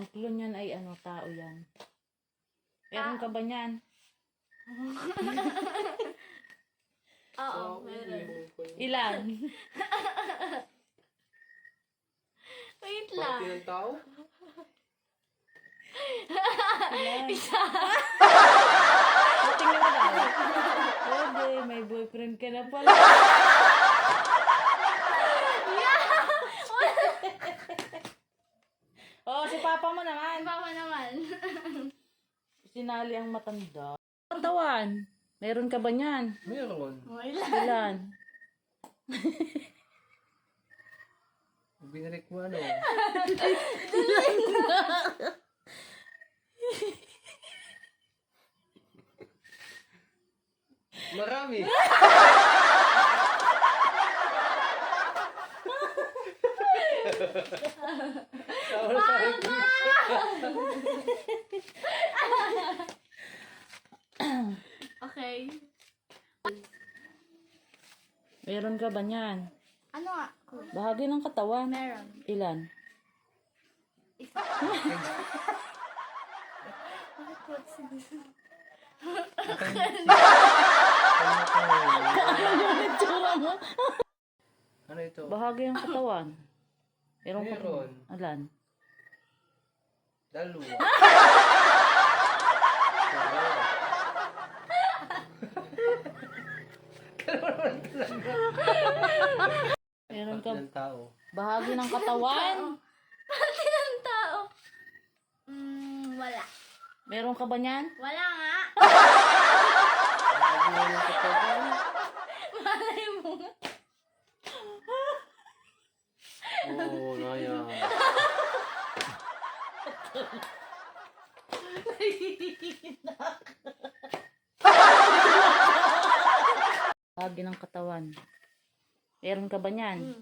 Ang clone yan ay ano, tao yan. Meron ka ba niyan? Oo, meron. Ilan? Wait lang. Party ng tao? Ilan? Isa. Tingnan mo daw. Pwede, may boyfriend ka na pala. Oh, si papa mo naman. Mama naman. Sinali ang matanda. Katawan. Meron ka ba niyan? Meron. Wala. Ilan? Binirik mo ano? Marami. Tawal sa akin. Okay. Meron ka ba niyan? Ano nga? Bahagi ng katawan. Meron. Ilan? Isa. Bakit ko sinusunod? Ano ito? Bahagi ng katawan. Meron ka ba? Meron. Ilan? Dalawa. Meron ka Party ng tao. bahagi ng katawan? Pati ng tao. Wala. Meron ka ba niyan? Wala nga. Ano yung katawan? Malay mo nga. Oo, naya. Bahagi ng katawan. Meron ka ba niyan?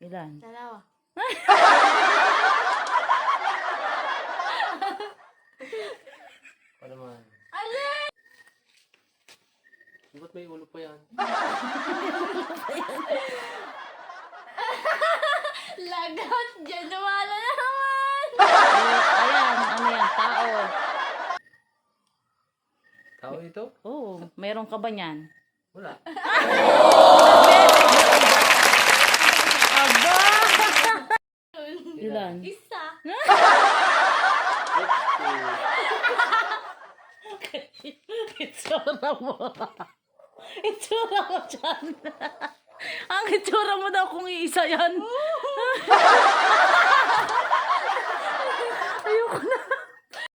Ilan? Dalawa. Ano naman? Alin? Ba't may ulo pa yan? Lagot dyan. Wala naman. Ayan, ano yan? Tao. Tao ito? Oo, meron ka ba niyan? Wala. Aba! Ilan? Isa. Itsura mo. Itsura mo dyan. Ang itsura mo daw kung iisa yan.